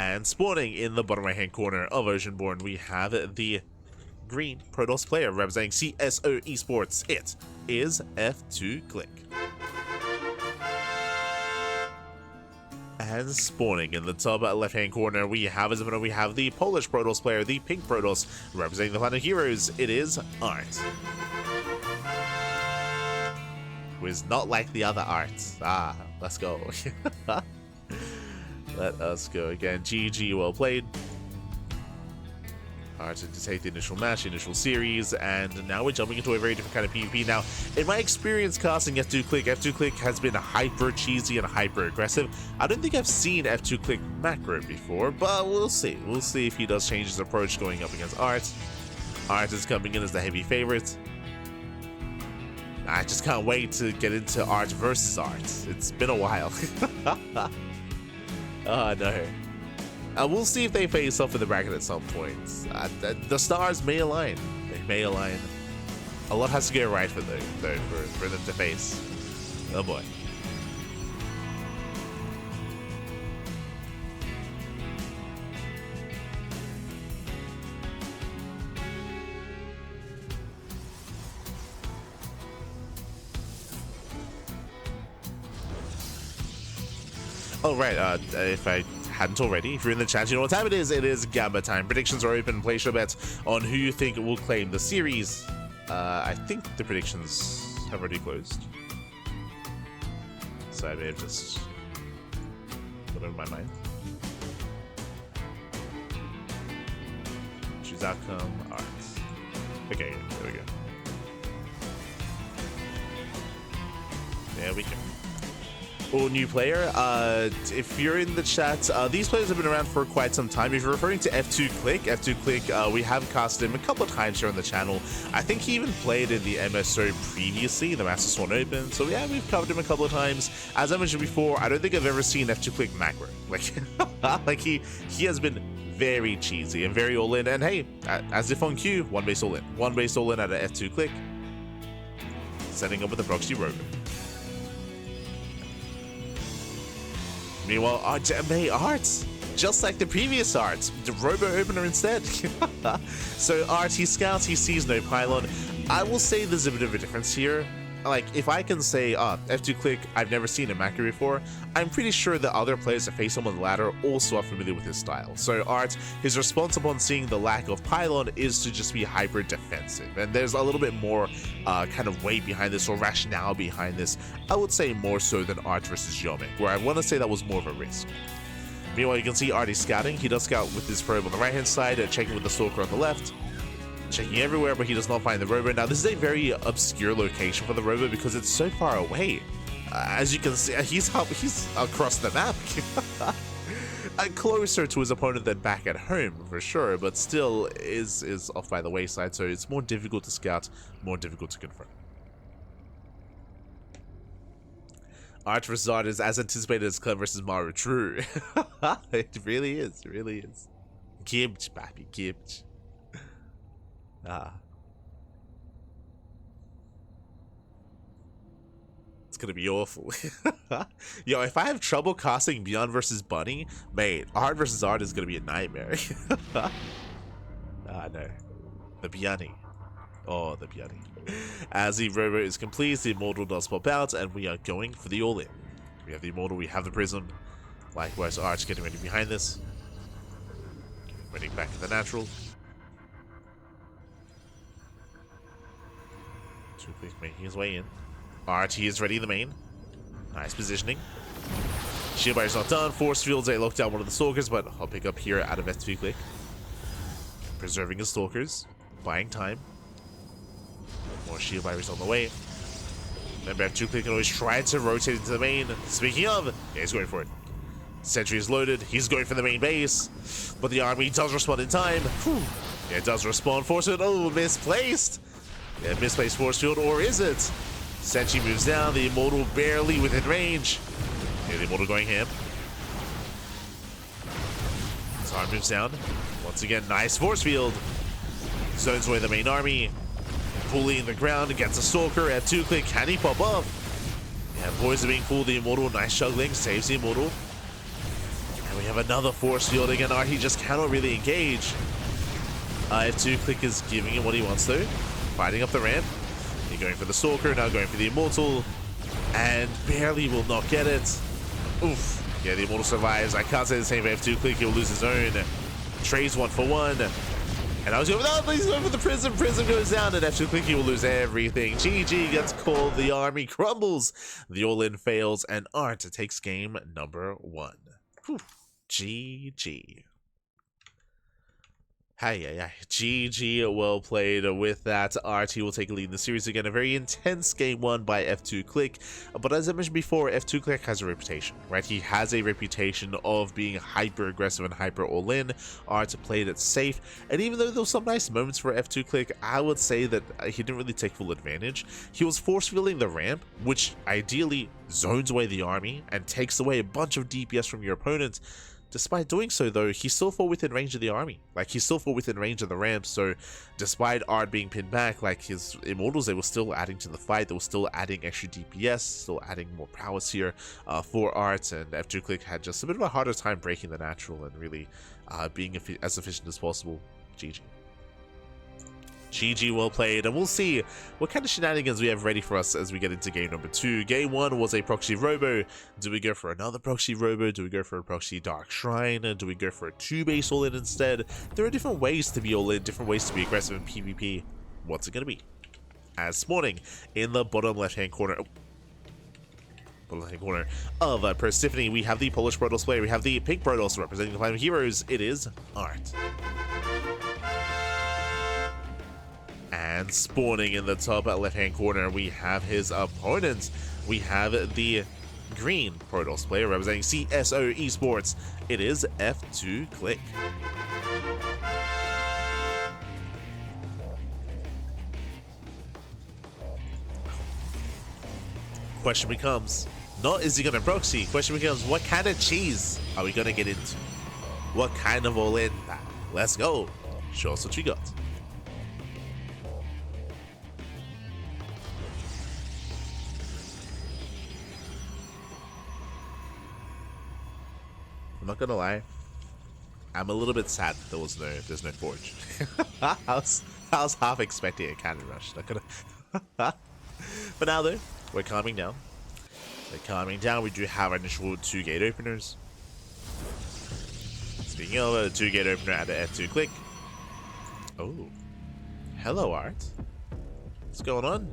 And spawning in the bottom right-hand corner of Oceanborn, we have the green Protoss player representing CSO Esports. It is F2Click. And spawning in the top left-hand corner, we have the Polish Protoss player, the pink Protoss, representing the Planet Heroes. It is ArT. Who is not like the other ArTs. Let's go. Let us go again. GG, well played. ArT to take the initial match, initial series, and now we're jumping into a very different kind of PvP. Now, in my experience casting F2Click has been hyper cheesy and hyper aggressive. I don't think I've seen F2Click macro before, but we'll see. We'll see if he does change his approach going up against ArT. ArT is coming in as the heavy favorite. I just can't wait to get into ArT versus ArT. It's been a while. Oh no. We'll see if they face off in the bracket at some point. The stars may align. They may align. A lot has to go right for them, though, for them to face. Oh boy. Oh right, if I hadn't already, if you're in the chat, you know what time it is. It is Gamba time. Predictions are open. Place your bets on who you think will claim the series. I think the predictions have already closed, so I may have just put it in my mind. Choose outcome, ArT. Okay, there we go. There we go. Oh, new player. If you're in the chat, these players have been around for quite some time. If you're referring to F2Click, we have cast him a couple of times here on the channel. I think he even played in the MSO previously, the Master Swan Open. So yeah, we've covered him a couple of times. As I mentioned before, I don't think I've ever seen F2Click macro. Like he has been very cheesy and very all in. And hey, as if on cue, one base all in out of F2Click, setting up with the proxy rover. Meanwhile, ArT, just like the previous ArT, the Robo Opener instead. So ArT, he scouts, he sees no pylon. I will say there's a bit of a difference here. Like, if I can say, F2Click, I've never seen a macro before, I'm pretty sure the other players that face him on the ladder also are familiar with his style. So ArT, his response upon seeing the lack of pylon is to just be hyper defensive. And there's a little bit more kind of weight behind this, or rationale behind this. I would say more so than ArT versus Yome, where I want to say that was more of a risk. Meanwhile, you can see ArT scouting. He does scout with his probe on the right-hand side, checking with the Stalker on the left. Checking everywhere, but he does not find the rover. Now, this is a very obscure location for the rover because it's so far away. As you can see, he's across the map. Closer to his opponent than back at home, for sure, but still is off by the wayside, so it's more difficult to scout, more difficult to confirm. ArT versus ArT is as anticipated as Clem versus Maru. True. It really is. It really is. Gibbs, baby, Gibbs. It's gonna be awful. Yo, if I have trouble casting Beyond versus Bunny, mate, ArT versus ArT is gonna be a nightmare. No. The Biani. Oh, the Biani. As the Robo is complete, the Immortal does pop out, and we are going for the all-in. We have the Immortal, we have the Prism. Likewise, ArT getting ready behind this. Running back to the natural. 2Click making his way in. ArT is ready in the main. Nice positioning. Shield barrier's not done. Force fields, they locked down one of the Stalkers, but I'll pick up here out of F2Click. Preserving his Stalkers. Buying time. More shield barriers on the way. Remember, F2Click can always try to rotate into the main. Speaking of, yeah, he's going for it. Sentry is loaded. He's going for the main base. But the army does respond in time. Whew. Yeah, it does respond. Force field. Oh, misplaced. Yeah, misplaced force field, or is it? Senchi moves down, the Immortal barely within range. Yeah, the Immortal going ham. Tsar moves down. Once again, nice force field. Zones away the main army. Pulling the ground against a Stalker. F2Click, can he pop off? Yeah, boys are being pulled. The Immortal, nice juggling, saves the Immortal. And we have another force field again. ArT just cannot really engage. F2Click is giving him what he wants though. Fighting up the ramp. He's going for the Stalker, now going for the Immortal. And barely will not get it. Oof. Yeah, the Immortal survives. I can't say the same for F2Click. He'll lose his own. Trades 1 for 1. And I was going, no, please go for the Prism. Prism goes down, and F2Click will lose everything. GG gets called. The army crumbles. The all-in fails, and ArT takes game number 1. Whew. GG. Hi. GG, well played with that. ArT will take a lead in the series again. A very intense game won by F2Click. But as I mentioned before, F2Click has a reputation, right? He has a reputation of being hyper aggressive and hyper all-in. ArT played it safe. And even though there were some nice moments for F2Click, I would say that he didn't really take full advantage. He was force-fielding the ramp, which ideally zones away the army and takes away a bunch of DPS from your opponent. Despite doing so though, he still fought within range of the army. Like, he still fought within range of the ramp, so despite ArT being pinned back, like his Immortals, they were still adding to the fight, they were still adding extra DPS, still adding more prowess here for ArT, and F2Click had just a bit of a harder time breaking the natural and really being as efficient as possible. GG. GG, well played, and we'll see what kind of shenanigans we have ready for us as we get into game number 2. Game 1 was a proxy robo. Do we go for another proxy robo? Do we go for a proxy dark shrine? Do we go for a 2-base all-in instead? There are different ways to be all-in, different ways to be aggressive in PvP. What's it going to be? As spawning in the bottom left-hand corner... of Persephone, we have the Polish Protoss player, we have the pink Protoss representing the Platinum Heroes. It is ArT. And spawning in the top left-hand corner, we have his opponent. We have the green Protoss player representing CSO Esports. It is F2Click. Question becomes, not is he going to proxy? Question becomes, what kind of cheese are we going to get into? What kind of all-in? Let's go. Show us what you got. I'm not gonna lie, I'm a little bit sad that there's no forge. I was half expecting a cannon rush. Not gonna. But now though, we're calming down. We do have our initial 2 gate openers. Speaking of a 2 gate opener at the F2Click. Oh, hello ArT. What's going on?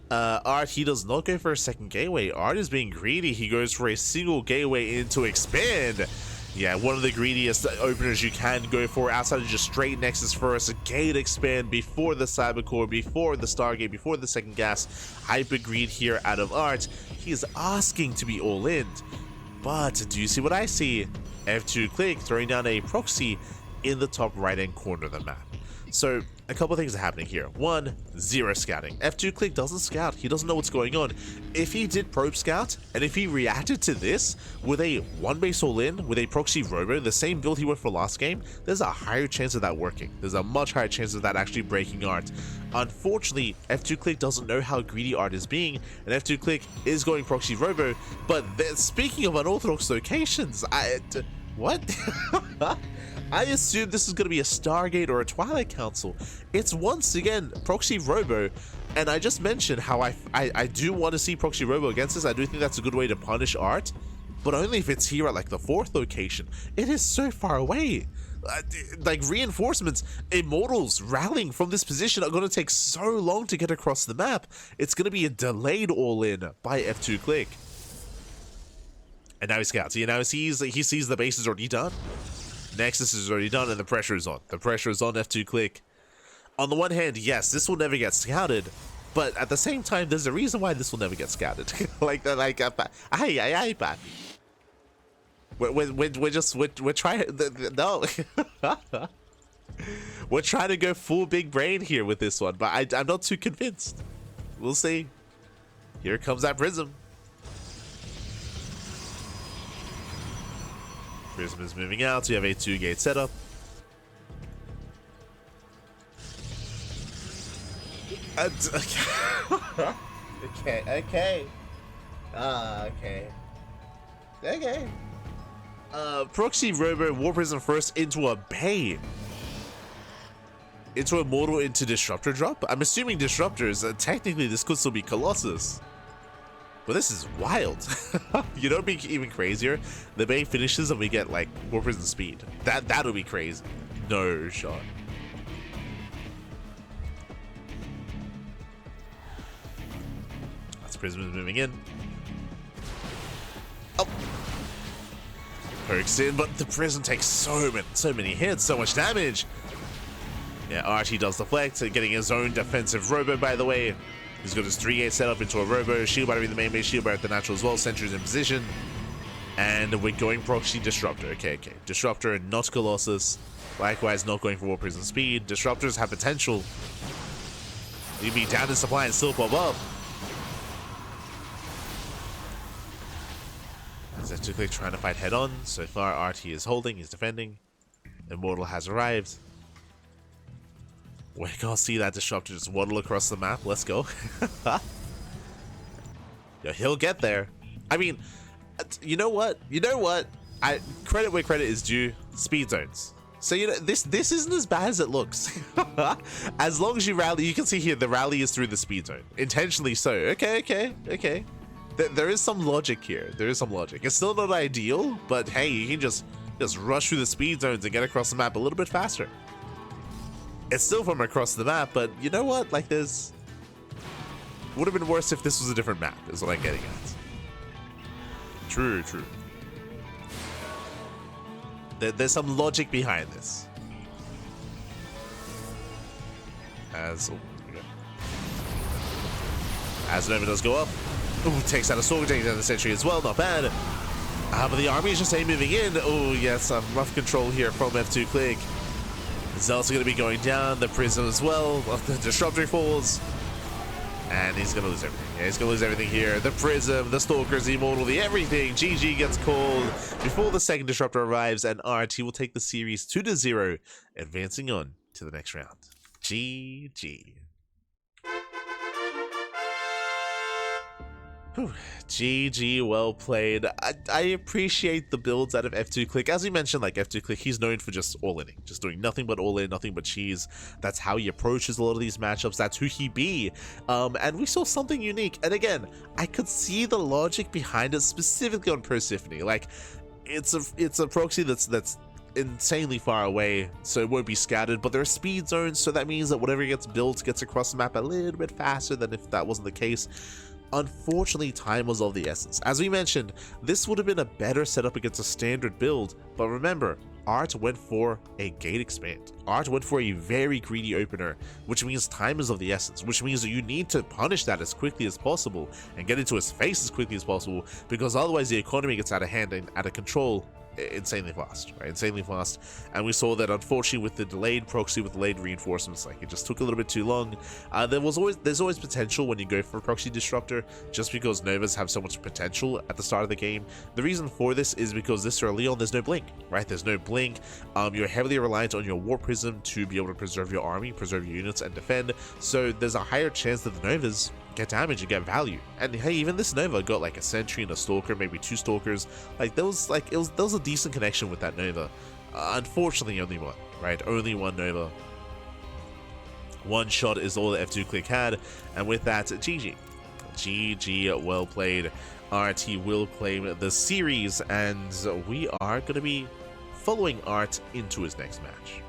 ArT, he does not go for a second gateway. ArT is being greedy. He goes for a single gateway in to expand. Yeah, one of the greediest openers you can go for outside of just straight Nexus first. A gate expand before the Cybercore, before the Stargate, before the second gas. Hyper greed here out of ArT. He is asking to be all in. But do you see what I see? F2Click throwing down a proxy in the top right hand corner of the map. So a couple of things are happening here. 1, 0 scouting. F2Click doesn't scout. He doesn't know what's going on. If he did probe scout, and if he reacted to this with a 1-base all-in, with a proxy robo, the same build he went for last game, there's a higher chance of that working. There's a much higher chance of that actually breaking ArT. Unfortunately, F2Click doesn't know how greedy ArT is being, and F2Click is going proxy robo, but speaking of unorthodox locations, what? I assume this is going to be a Stargate or a Twilight Council. It's once again Proxy Robo, and I just mentioned how I do want to see Proxy Robo against this. I do think that's a good way to punish ArT, but only if it's here at like the 4th location. It is so far away. Like reinforcements, Immortals rallying from this position are going to take so long to get across the map. It's going to be a delayed all-in by F2Click. And now he scouts. He sees the base is already done. Nexus is already done, and the pressure is on. The pressure is on F2Click. On the one hand, yes, this will never get scouted, but at the same time, there's a reason why this will never get scouted. Papi. We're trying. No, we're trying to go full big brain here with this one, but I'm not too convinced. We'll see. Here comes that Prism. Prism is moving out, so you have a 2-gate setup. Okay. Okay. Proxy Robo War Prism first into a Bay. Into Immortal into Disruptor drop? I'm assuming Disruptors, technically this could still be Colossus. But this is wild. You know, it'd be even crazier. The Bay finishes and we get like War Prism speed. That'll be crazy. No shot. That's Prism is moving in. Oh. Pokes in, but the Prism takes so many hits, so much damage. Yeah, ArT does deflect, getting his own defensive Robo, by the way. He's got his 3-8 set up into a Robo, Shield Battery the main base, Shield Battery the natural as well, Sentry's in position. And we're going Proxy Disruptor. Okay. Disruptor and not Colossus. Likewise, not going for War Prism speed. Disruptors have potential. You'd be down in supply and still pop up. As F2Click trying to fight head on. So far, ArT is holding, he's defending. Immortal has arrived. We're gonna see that Disruptor just waddle across the map. Let's go. Yo, he'll get there. I mean, you know what? Credit where credit is due. Speed zones. So you know this isn't as bad as it looks. As long as you rally, you can see here the rally is through the speed zone, intentionally so. Okay. There is some logic here. There is some logic. It's still not ideal, but hey, you can just rush through the speed zones and get across the map a little bit faster. It's still from across the map, but you know what? Like this would have been worse if this was a different map, is what I'm getting at. True. There's some logic behind this. As Nova does go up. Ooh, takes out a Stalker, takes out the Sentry as well, not bad. But the army is just moving in. Oh yes, some rough control here from F2Click. Zealot's going to be going down, the Prism as well, the Disruptor falls, and he's going to lose everything. Yeah, he's going to lose everything here. The Prism, the Stalkers, the Immortal, the everything. GG gets called before the second Disruptor arrives, and ArT will take the series 2-0, advancing on to the next round. GG. Whew. GG, well played. I appreciate the builds out of F2Click. As we mentioned, like F2Click, he's known for just all-inning, just doing nothing but all-in, nothing but cheese. That's how he approaches a lot of these matchups. That's who he be. And we saw something unique. And again, I could see the logic behind it, specifically on Persephone. Like, it's a proxy that's insanely far away, so it won't be scattered, but there are speed zones, so that means that whatever gets built gets across the map a little bit faster than if that wasn't the case. Unfortunately, time was of the essence. As we mentioned, this would have been a better setup against a standard build, but remember, ArT went for a gate expand. ArT went for a very greedy opener, which means time is of the essence, which means that you need to punish that as quickly as possible and get into his face as quickly as possible, because otherwise the economy gets out of hand and out of control insanely fast, right? Insanely fast. And we saw that unfortunately with the delayed proxy, with delayed reinforcements, like it just took a little bit too long. There's always potential when you go for a proxy disruptor, just because Novas have so much potential at the start of the game. The reason for this is because this early on there's no blink, right? There's no blink. You're heavily reliant on your War Prism to be able to preserve your army, preserve your units, and defend. So there's a higher chance that the Novas get damage and get value. And hey, even this Nova got like a Sentry and a Stalker, maybe 2 Stalkers. Like there was a decent connection with that Nova. Unfortunately, only one, right? Only one Nova. One shot is all that F2Click had, and with that, GG. GG, well played. ArT will claim the series, and we are going to be following ArT into his next match.